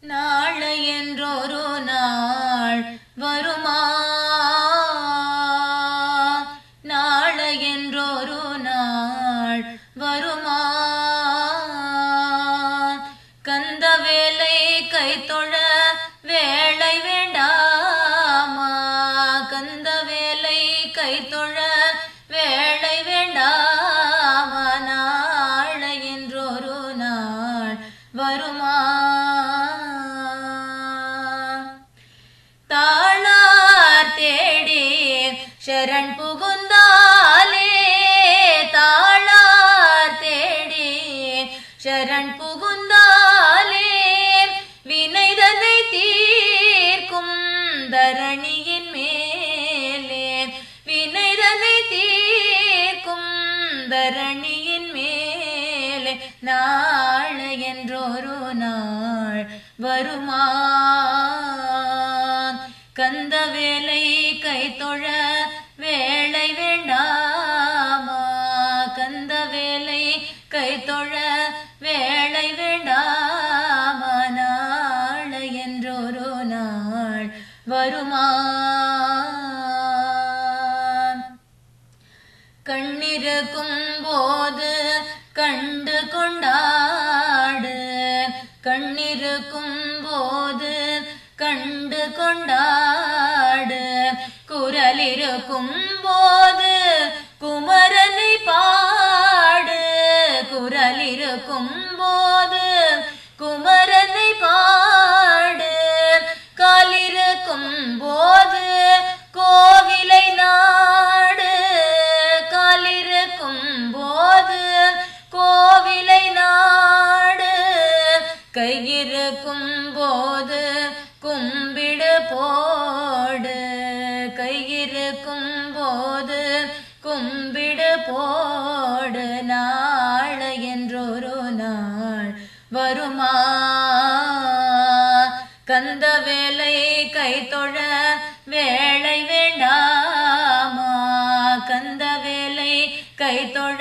நாளை என்றொரு நாள் வருமா நாளை என்றொரு நாள் வருமா கந்தவேலை கைத்தொழ வேளை வேண்டாமா கந்தவேலை கைத்தொழ வேளை வேண்டாமா நாளை என்றொரு நாள் வருமா தாளார் தேடி சரண் புகுந்தாலே தாளார் தேடி சரண் புகுந்தாலே வினைதனை தீர்க்கும் தரணியின் மேலே வினைதனை தீர்க்கும் தரணியின் மேலே நாளை என்றொரு நாள் வருமா கந்தவேலை கைத்தொழ வேளை வேண்டாமா கந்தவேலை கைத்தொழ வேளை வேண்டாமா நாளை என்றொரு நாள் வருமா கண்ணிருக்கும் போது கண்டு கொண்டாடு கண்ணிருக்கும் போது கண்டு கொண்டாடு குரலிருக்கும் போது குமரனை பாடு குரலிருக்கும் போது குமரனை பாடு காலிருக்கும் போது கோவிலை நாடு காலிருக்கும் போது கோவிலை நாடு கையிருக்கும் போது கும்பிடு போடு கையிருக்கும் போது கும்பிடு போடு நாளை என்றொரு நாள் வருமா கந்தவேலை கைத்தொழ வேளை வேண்டாமா கந்தவேலை கைத்தொழ